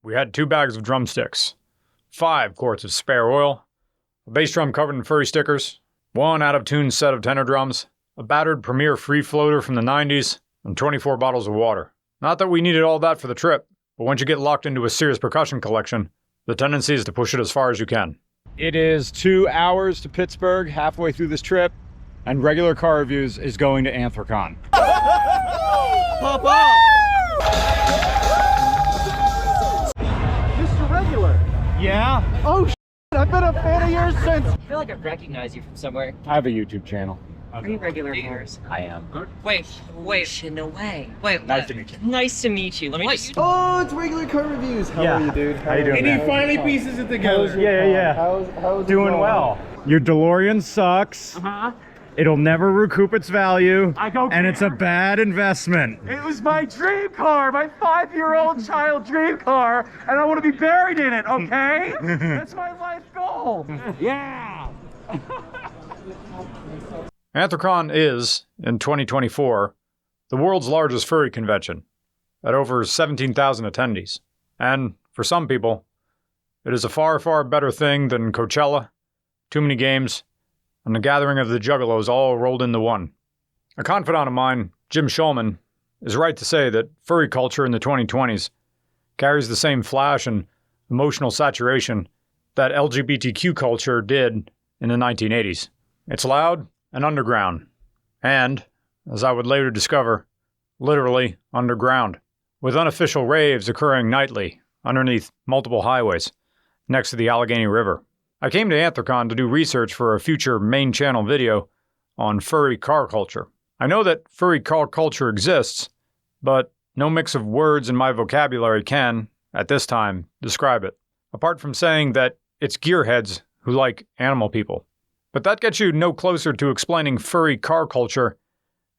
We had 2 bags of drumsticks, 5 quarts of spare oil, a bass drum covered in furry stickers, 1 out-of-tune set of tenor drums, a battered Premier free floater from the 90s, and 24 bottles of water. Not that we needed all that for the trip, but once you get locked into a serious percussion collection, the tendency is to push it as far as you can. It is 2 hours to Pittsburgh, halfway through this trip, and regular car reviews is going to Anthrocon. Pop off! Mr. Regular. Yeah? Oh, I've been a fan of yours since. I feel like I recognize you from somewhere. I have a YouTube channel. Are you regular viewers? I am. Wait, no way. Wait, Nice to meet you. Nice to meet you. Let me just... Oh, it's regular car reviews. How are you, dude? How you doing? And he finally pieces it together. Yeah. How's Doing well. Your DeLorean sucks. Uh-huh. It'll never recoup its value. I don't and it's a care. bad investment. It was my dream car, my 5-year-old child dream car, and I want to be buried in it, okay? That's my life goal. Yeah. Anthrocon is, in 2024, the world's largest furry convention, at over 17,000 attendees. And, for some people, it is a far, far better thing than Coachella, too many games, and the gathering of the juggalos all rolled into one. A confidant of mine, Jim Shulman, is right to say that furry culture in the 2020s carries the same flash and emotional saturation that LGBTQ culture did in the 1980s. It's loud and underground, and, as I would later discover, literally underground, with unofficial raves occurring nightly underneath multiple highways next to the Allegheny River. I came to Anthrocon to do research for a future main channel video on furry car culture. I know that furry car culture exists, but no mix of words in my vocabulary can, at this time, describe it, apart from saying that it's gearheads who like animal people. But that gets you no closer to explaining furry car culture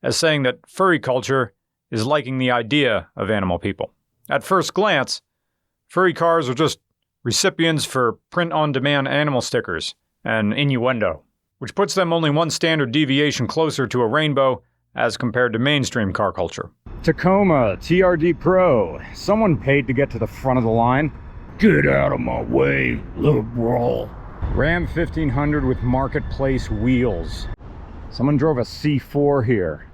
as saying that furry culture is liking the idea of animal people. At first glance, furry cars are just recipients for print-on-demand animal stickers and innuendo, which puts them only one standard deviation closer to a rainbow as compared to mainstream car culture. Tacoma TRD Pro. Someone paid to get to the front of the line. Get out of my way, liberal. Ram 1500 with marketplace wheels. Someone drove a C4 here.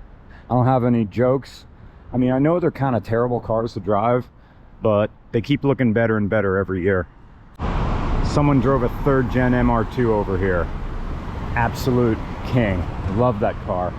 I don't have any jokes. I mean, I know they're kind of terrible cars to drive, but they keep looking better and better every year. Someone drove a 3rd gen MR2 over here. Absolute king. Love that car.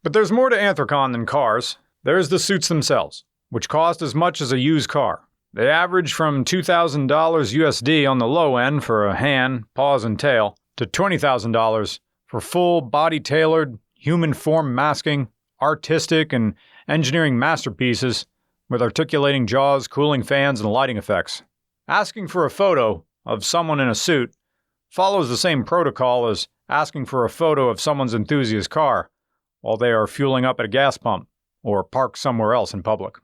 But there's more to Anthrocon than cars. There's the suits themselves, which cost as much as a used car. They average from $2,000 USD on the low end for a hand, paws, and tail, to $20,000 for full body-tailored, human-form masking, artistic and engineering masterpieces with articulating jaws, cooling fans, and lighting effects. Asking for a photo of someone in a suit follows the same protocol as asking for a photo of someone's enthusiast car while they are fueling up at a gas pump or parked somewhere else in public.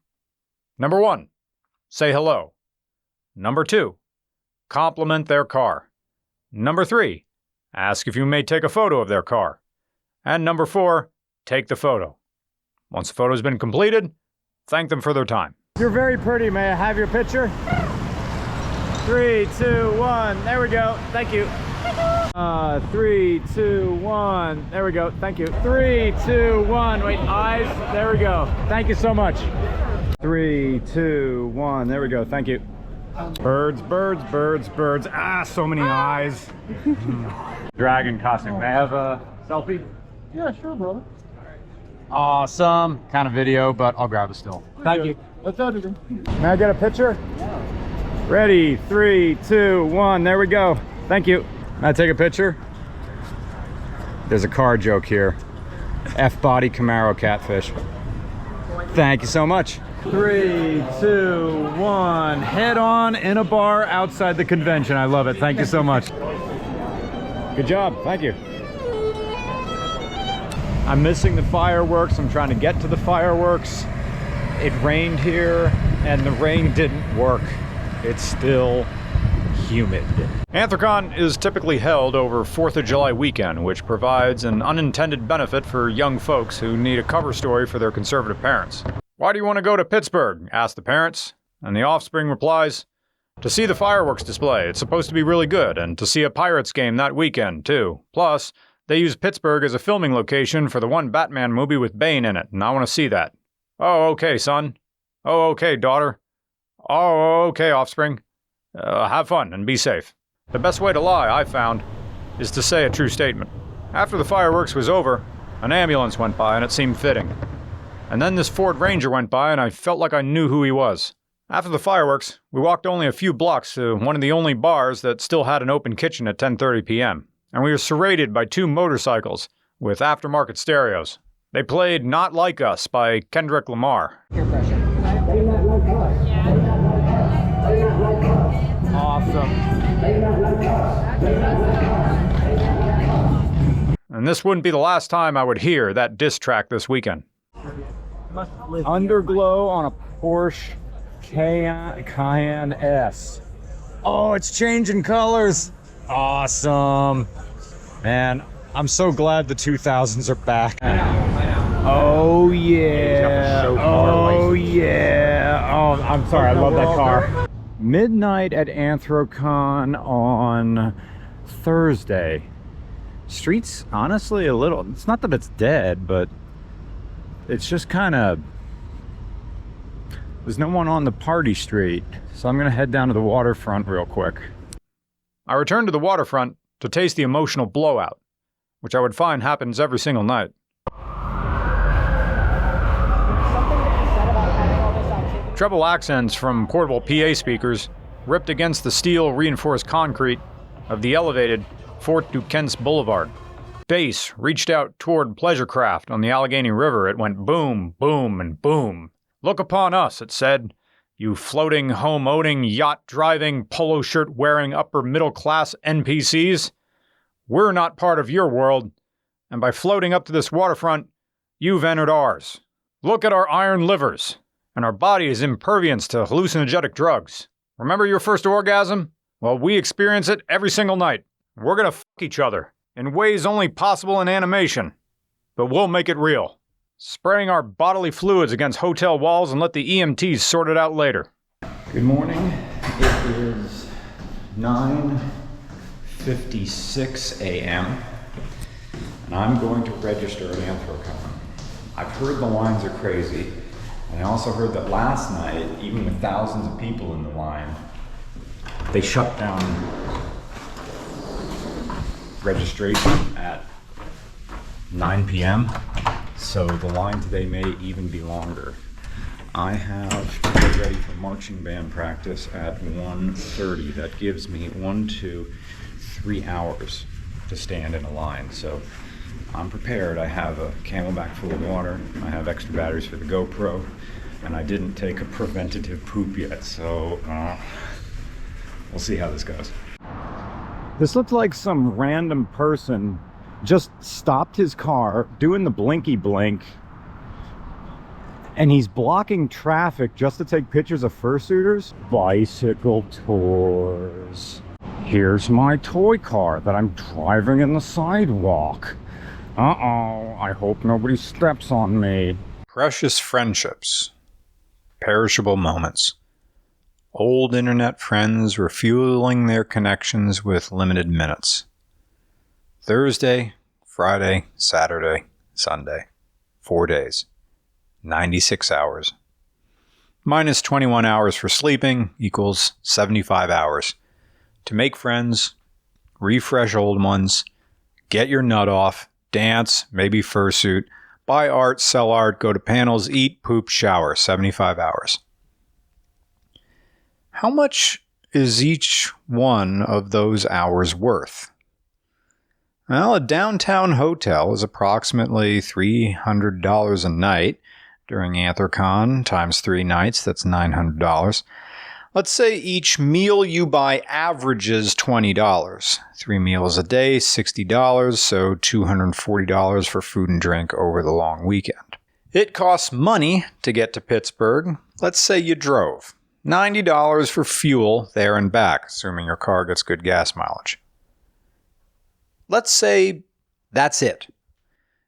Number 1. Say hello. Number 2. Compliment their car. Number 3. Ask if you may take a photo of their car. And number 4. Take the photo. Once the photo's been completed, thank them for their time. You're very pretty. May I have your picture? 3, 2, 1. There we go. Thank you. 3, 2, 1. There we go. Thank you. 3, 2, 1. Wait, eyes. There we go. Thank you so much. 3, 2, 1. There we go. Thank you. Birds, birds, birds, birds. Ah, so many eyes. Dragon costume. May I have a selfie? Yeah, sure, brother. Awesome. Kind of video, but I'll grab a still. Thank you. Let's edit him. May I get a picture? Yeah. Ready? 3, 2, 1. There we go. Thank you. May I take a picture? There's a car joke here. F-body Camaro catfish. Thank you so much. 3, 2, 1. Head on in a bar outside the convention. I love it. Thank you so much. Good job. Thank you. I'm missing the fireworks. I'm trying to get to the fireworks. It rained here and the rain didn't work. It's still humid. Anthrocon is typically held over 4th of July weekend, which provides an unintended benefit for young folks who need a cover story for their conservative parents. Why do you want to go to Pittsburgh? Ask the parents, and the offspring replies, To see the fireworks display, it's supposed to be really good, and to see a Pirates game that weekend, too. Plus, they use Pittsburgh as a filming location for the one Batman movie with Bane in it, and I want to see that. Oh, okay, son. Oh, okay, daughter. Oh, okay, offspring. Have fun and be safe. The best way to lie, I found, is to say a true statement. After the fireworks was over, an ambulance went by and it seemed fitting. And then this Ford Ranger went by and I felt like I knew who he was. After the fireworks, we walked only a few blocks to one of the only bars that still had an open kitchen at 10:30 p.m. And we were serrated by two motorcycles with aftermarket stereos. They played Not Like Us by Kendrick Lamar. Awesome. And this wouldn't be the last time I would hear that diss track this weekend. Underglow on a Porsche Cayenne S. Oh, it's changing colors. Awesome. Man, I'm so glad the 2000s are back. Oh yeah. Oh yeah. Oh, I'm sorry. I love that car. Midnight at Anthrocon on Thursday. Street's honestly a little, it's not that it's dead, but it's just kind of, there's no one on the party street. So I'm going to head down to the waterfront real quick. I returned to the waterfront to taste the emotional blowout, which I would find happens every single night. Treble accents from portable PA speakers ripped against the steel reinforced concrete of the elevated Fort Duquesne Boulevard. Bass reached out toward pleasure craft on the Allegheny River. It went boom, boom, and boom. Look upon us, it said, you floating, home-owning, yacht-driving, polo shirt-wearing upper-middle-class NPCs. We're not part of your world, and by floating up to this waterfront, you've entered ours. Look at our iron livers, and our body is impervious to hallucinogenic drugs. Remember your first orgasm? Well, we experience it every single night. We're gonna fuck each other, in ways only possible in animation. But we'll make it real. Spraying our bodily fluids against hotel walls and let the EMTs sort it out later. Good morning. It is 9:56 a.m. and I'm going to register at Anthrocon. I've heard the lines are crazy, and I also heard that last night, even with thousands of people in the line, they shut down registration at 9 p.m. So the line today may even be longer. I have to get ready for marching band practice at 1:30. That gives me 1 to 3 hours to stand in a line. So I'm prepared. I have a Camelback full of water. I have extra batteries for the GoPro, and I didn't take a preventative poop yet. So we'll see how this goes. This looks like some random person just stopped his car doing the blinky blink, and he's blocking traffic just to take pictures of fursuiters. Bicycle tours. Here's my toy car that I'm driving in the sidewalk. Uh-oh, I hope nobody steps on me. Precious friendships. Perishable moments. Old internet friends refueling their connections with limited minutes. Thursday, Friday, Saturday, Sunday. 4 days. 96 hours. Minus 21 hours for sleeping equals 75 hours. To make friends, refresh old ones, get your nut off, dance, maybe fursuit, buy art, sell art, go to panels, eat, poop, shower. 75 hours. How much is each one of those hours worth? Well, a downtown hotel is approximately $300 a night during Anthrocon, times 3 nights, that's $900. Let's say each meal you buy averages $20. 3 meals a day, $60, so $240 for food and drink over the long weekend. It costs money to get to Pittsburgh. Let's say you drove. $90 for fuel there and back, assuming your car gets good gas mileage. Let's say that's it.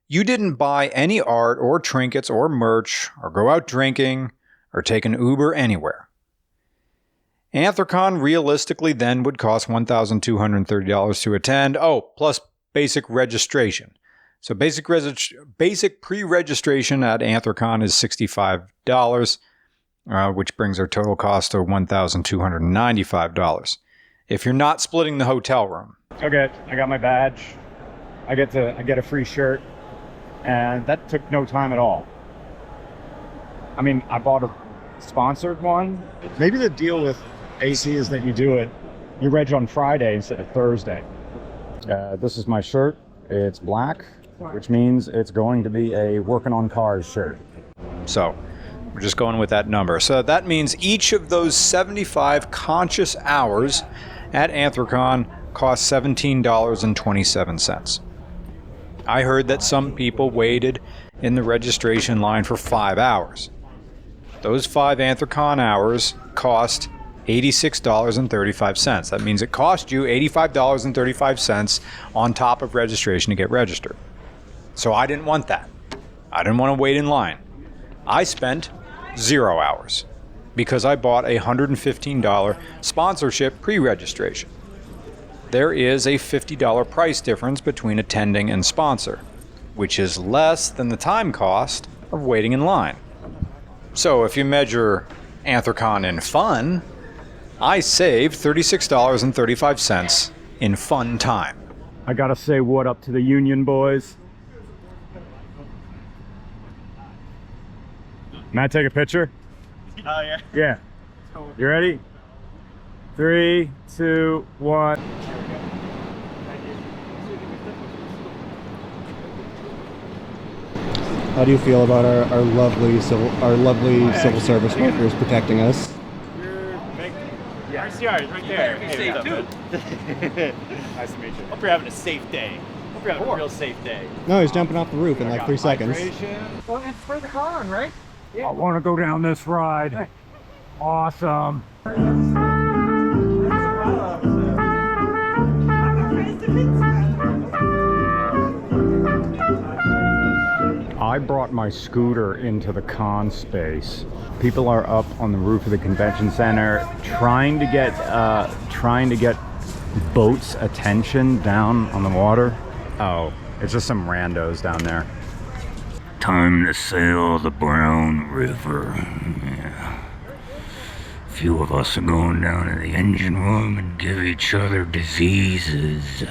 You didn't buy any art or trinkets or merch or go out drinking or take an Uber anywhere. Anthrocon realistically then would cost $1,230 to attend. Oh, plus basic registration. So basic pre-registration at Anthrocon is $65, which brings our total cost to $1,295. If you're not splitting the hotel room. Okay, I got my badge. I get a free shirt, and that took no time at all. I mean, I bought a sponsored one. Maybe the deal with AC is that you reg on Friday instead of Thursday. This is my shirt. It's black, which means it's going to be a working on cars shirt. So we're just going with that number. So that means each of those 75 conscious hours at Anthrocon costs $17.27. I heard that some people waited in the registration line for 5 hours. Those 5 Anthrocon hours cost $86.35. That means it cost you $85.35 on top of registration to get registered. So I didn't want that. I didn't want to wait in line. I spent 0 hours because I bought a $115 sponsorship pre-registration. There is a $50 price difference between attending and sponsor, which is less than the time cost of waiting in line. So if you measure Anthrocon in fun, I saved $36.35 in fun time. I gotta say what up to the Union boys. May I take a picture? Oh, yeah. Yeah. You ready? 3, 2, 1. How do you feel about our lovely civil service workers protecting us? RCR is right there. Hey, dude. Nice to meet you. Hope you're having a safe day. Hope you're having a real safe day. No, he's jumping off the roof in like 3 seconds. Well, it's for the con, right? I want to go down this ride. Awesome. I brought my scooter into the con space. People are up on the roof of the convention center trying to get boats' attention down on the water. Oh, it's just some randos down there. Time to sail the Brown River. Yeah. A few of us are going down to the engine room and give each other diseases.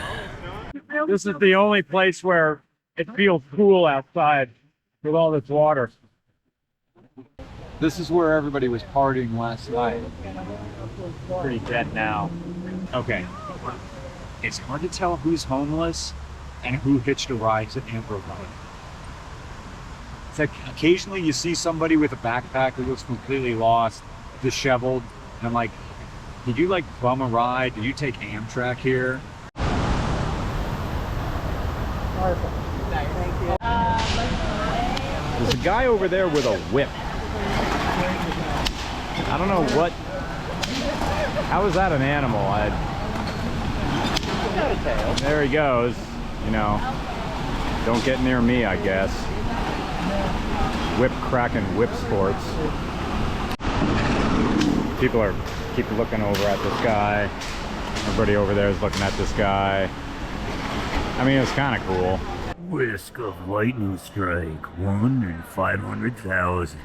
This is the only place where it feels cool outside with all this water. This is where everybody was partying last night. Pretty dead now. Okay. It's hard to tell who's homeless and who hitched a ride to Anthrocon. It's like occasionally you see somebody with a backpack who looks completely lost, disheveled, and I'm like, did you like bum a ride? Did you take Amtrak here? There's a guy over there with a whip. I don't know what. How is that an animal? There he goes. You know, don't get near me, I guess. Crackin whip sports. People keep looking over at this guy. Everybody over there is looking at this guy. I mean, it's kind of cool. Risk of lightning strike, 1 in 500,000.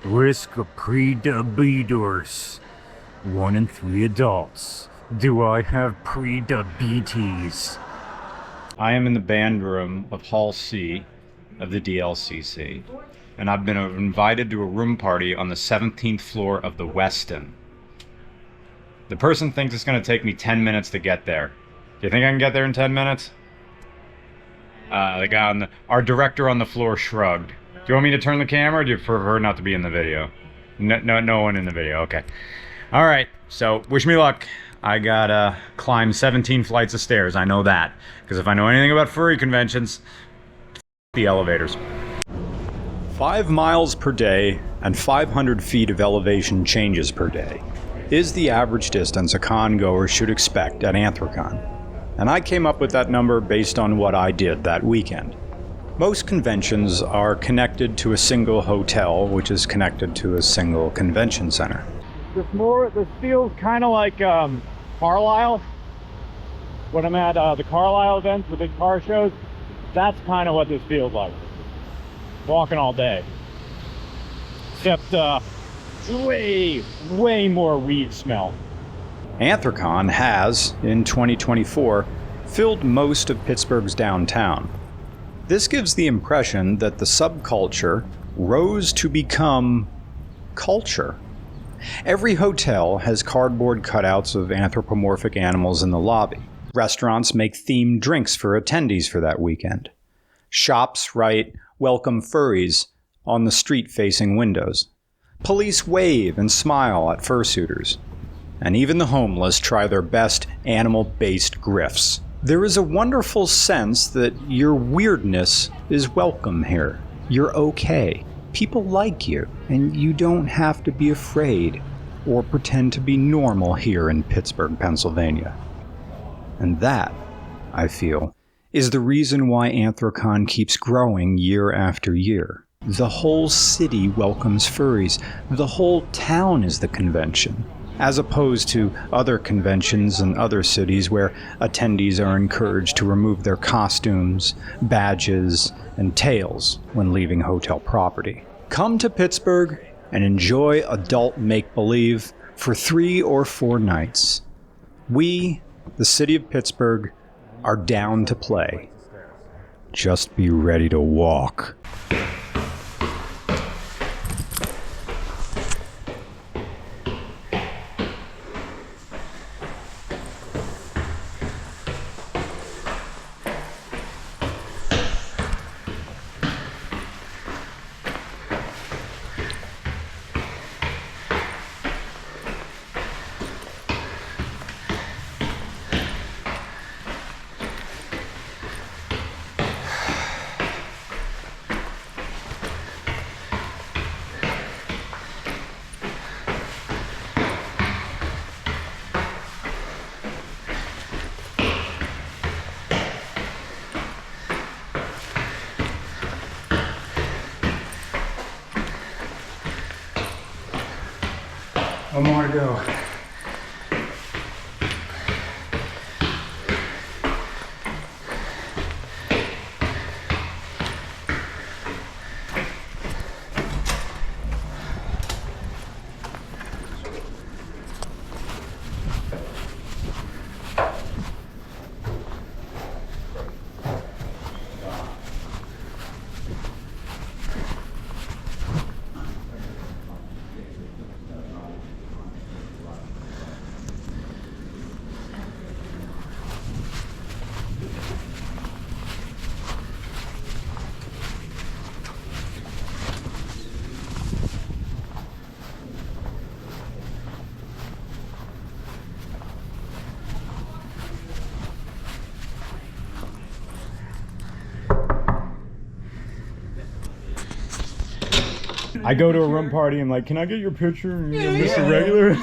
Risk of pre-diabetes, 1 in 3 adults. Do I have pre-diabetes? I am in the band room of Hall C of the DLCC, and I've been invited to a room party on the 17th floor of the Westin. The person thinks it's going to take me 10 minutes to get there. Do you think I can get there in 10 minutes? The guy our director on the floor shrugged. Do you want me to turn the camera, or do you prefer not to be in the video? No one in the video, okay. All right, so wish me luck. I gotta climb 17 flights of stairs, I know that. Because if I know anything about furry conventions, the elevators. 5 miles per day and 500 feet of elevation changes per day is the average distance a con goer should expect at Anthrocon. And I came up with that number based on what I did that weekend. Most conventions are connected to a single hotel, which is connected to a single convention center. This feels kind of like Carlisle. When I'm at the Carlisle events with the car shows, that's kind of what this feels like. Walking all day. Except way more weed smell. Anthrocon has, in 2024, filled most of Pittsburgh's downtown. This gives the impression that the subculture rose to become culture. Every hotel has cardboard cutouts of anthropomorphic animals in the lobby. Restaurants make themed drinks for attendees for that weekend. Shops write "Welcome Furries" on the street-facing windows. Police wave and smile at fursuiters. And even the homeless try their best animal-based grifts. There is a wonderful sense that your weirdness is welcome here. You're okay. People like you, and you don't have to be afraid or pretend to be normal here in Pittsburgh, Pennsylvania. And that, I feel, is the reason why Anthrocon keeps growing year after year. The whole city welcomes furries. The whole town is the convention, as opposed to other conventions in other cities where attendees are encouraged to remove their costumes, badges, and tails when leaving hotel property. Come to Pittsburgh and enjoy adult make-believe for 3 or 4 nights. We, the city of Pittsburgh, are down to play. Just be ready to walk. One more to go. I go to a room party and like, can I get your picture? Mr. Regular?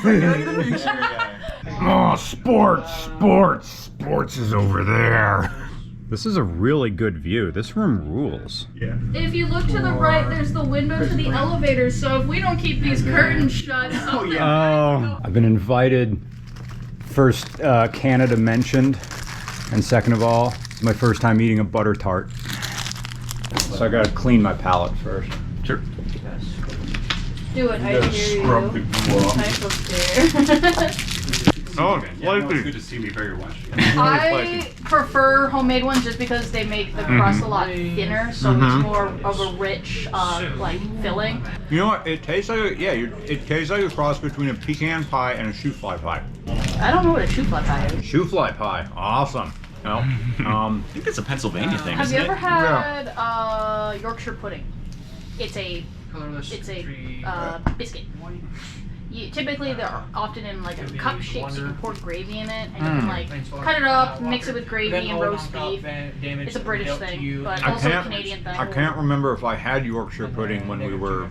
Oh, sports is over there. This is a really good view. This room rules. Yeah. If you look to the right, there's the window to the elevator, so if we don't keep these curtains shut, something I've been invited. First, Canada mentioned, and second of all, it's my first time eating a butter tart. So I gotta clean my palate first. Sure. do it. I hear you. I'm so scared. Oh, It's good to see me very much. I prefer homemade ones just because they make the crust a lot thinner, so it's more of a rich, like filling. You know what? It tastes like it tastes like a cross between a pecan pie and a shoe fly pie. I don't know what a shoe fly pie is. Shoe fly pie, awesome. No, I think it's a Pennsylvania thing. Have you Isn't ever it? had Yorkshire pudding? It's a biscuit. Typically they're often in like a cup shape, so you can pour gravy in it, and you can like cut it up, mix it with gravy and roast beef. It's a British thing, but also a Canadian thing. I can't remember if I had Yorkshire pudding when we were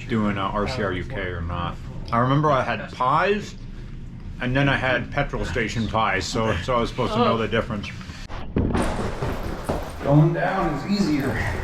doing RCR UK or not. I remember I had pies, and then I had petrol station pies, so I was supposed to know the difference. Going down is easier.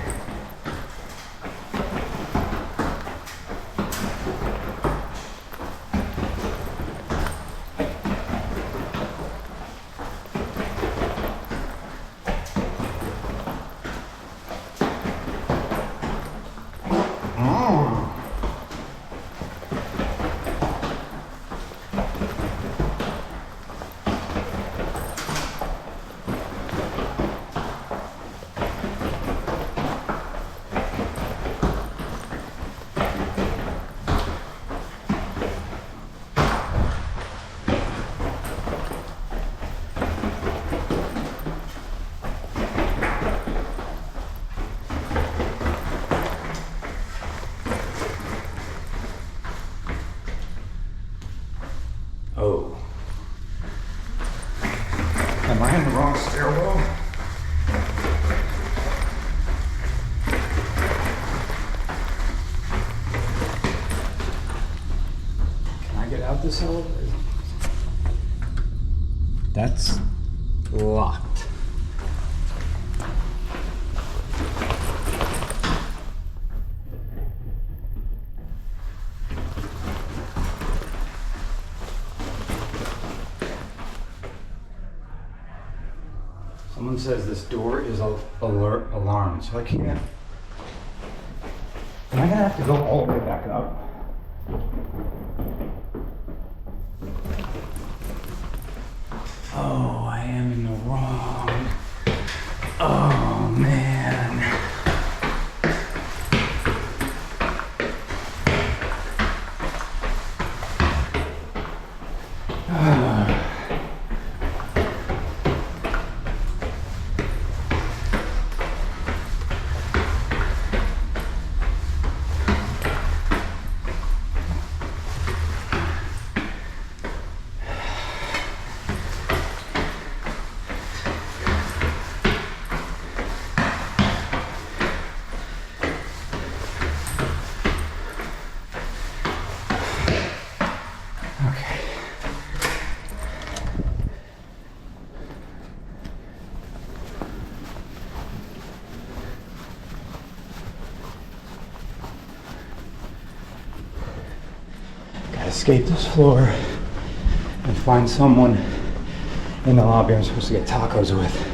I in the wrong stairwell? Can I get out this elevator? That's locked. Someone says this door is alarmed, so I can't. Am I gonna have to go all the way back up? Oh, I am in the wrong. Oh, man. Escape this floor and find someone in the lobby I'm supposed to get tacos with.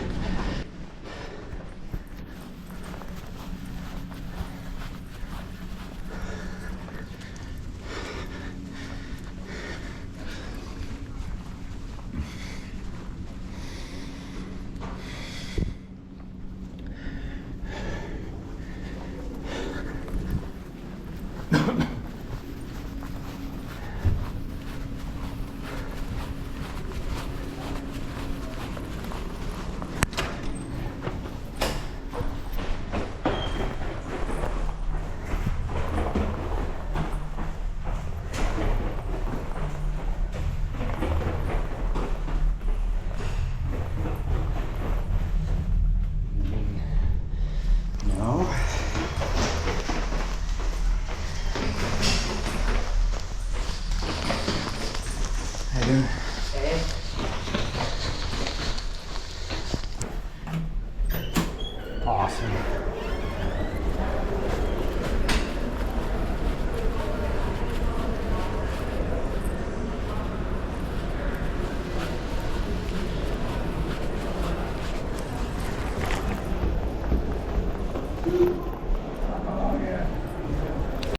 Awesome.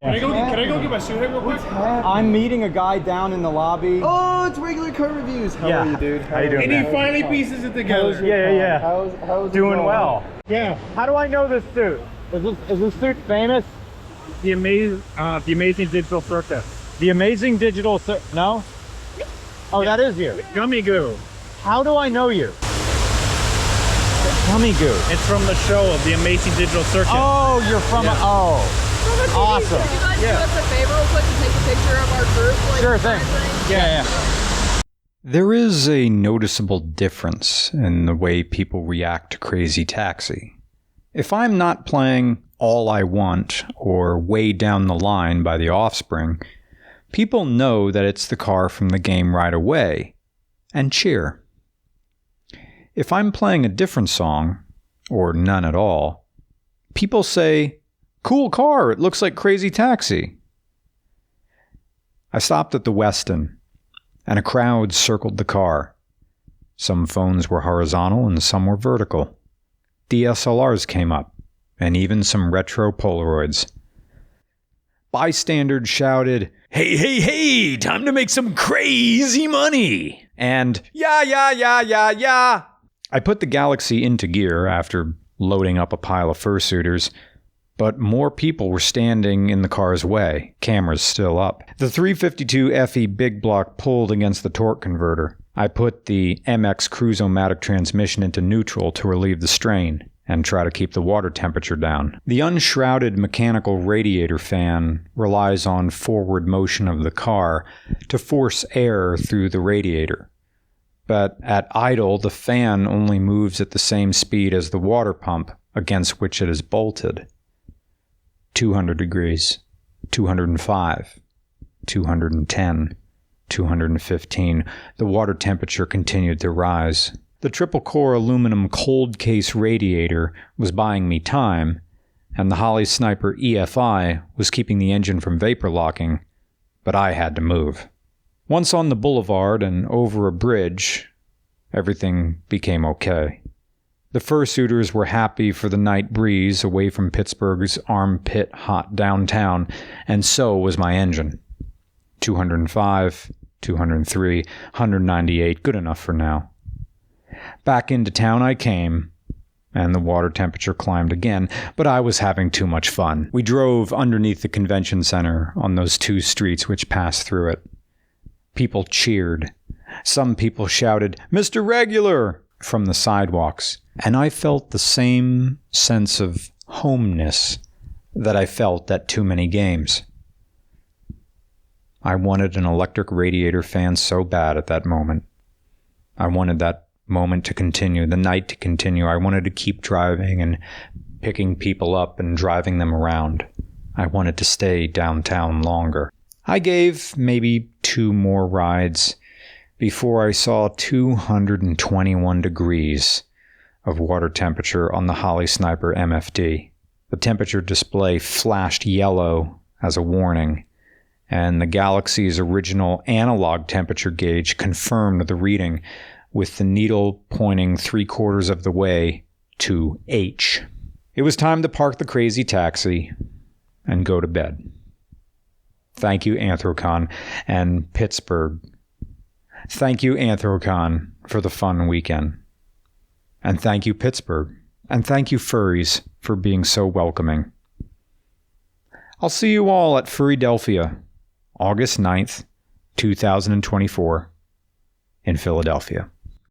Can I go get my suit real quick? I'm meeting a guy down in the lobby. Oh, it's regular car reviews. How are you, dude? How you doing? And he finally pieces it together. Yeah. How's it Doing going? well. Yeah. How do I know this suit? Is this suit famous? The amazing digital circus. The Amazing Digital No? Oh, that is you. Gummy Goo. How do I know you? Gummy Goo. It's from the show of the Amazing Digital Circus. Oh, you're from awesome. Can you guys do us a favor real quick and take a picture of our group? Like, Sure thing. Yeah. There is a noticeable difference in the way people react to Crazy Taxi. If I'm not playing All I Want or Way Down the Line by The Offspring, people know that it's the car from the game right away and cheer. If I'm playing a different song, or none at all, people say, "Cool car, it looks like Crazy Taxi." I stopped at the Westin, and a crowd circled the car. Some phones were horizontal and some were vertical. DSLRs came up, and even some retro Polaroids. Bystanders shouted, "Hey, hey, hey, time to make some crazy money!" And, yeah. I put the Galaxy into gear after loading up a pile of fursuiters, but more people were standing in the car's way, cameras still up. The 352 FE big block pulled against the torque converter. I put the MX Cruise-O-Matic transmission into neutral to relieve the strain and try to keep the water temperature down. The unshrouded mechanical radiator fan relies on forward motion of the car to force air through the radiator. but at idle, the fan only moves at the same speed as the water pump against which it is bolted. 200 degrees, 205, 210, 215. The water temperature continued to rise. The triple-core aluminum cold case radiator was buying me time, and the Holly Sniper EFI was keeping the engine from vapor locking, but I had to move. Once on the boulevard and over a bridge, everything became okay. The fursuiters were happy for the night breeze away from Pittsburgh's armpit-hot downtown, and so was my engine. 205, 203, 198, good enough for now. Back into town I came, and the water temperature climbed again, but I was having too much fun. We drove underneath the convention center on those 2 streets which passed through it. People cheered. Some people shouted, "Mr. Regular!" from the sidewalks, and I felt the same sense of homeness that I felt at too many games. I wanted an electric radiator fan so bad at that moment. I wanted that moment to continue, the night to continue. I wanted to keep driving and picking people up and driving them around. I wanted to stay downtown longer. I gave maybe 2 more rides before I saw 221 degrees of water temperature on the Holly Sniper MFD. The temperature display flashed yellow as a warning, and the Galaxy's original analog temperature gauge confirmed the reading with the needle pointing 3/4 of the way to H. It was time to park the crazy taxi and go to bed. Thank you, Anthrocon and Pittsburgh. Thank you, Anthrocon, for the fun weekend. And thank you, Pittsburgh. And thank you, furries, for being so welcoming. I'll see you all at Furrydelphia, August 9th, 2024, in Philadelphia.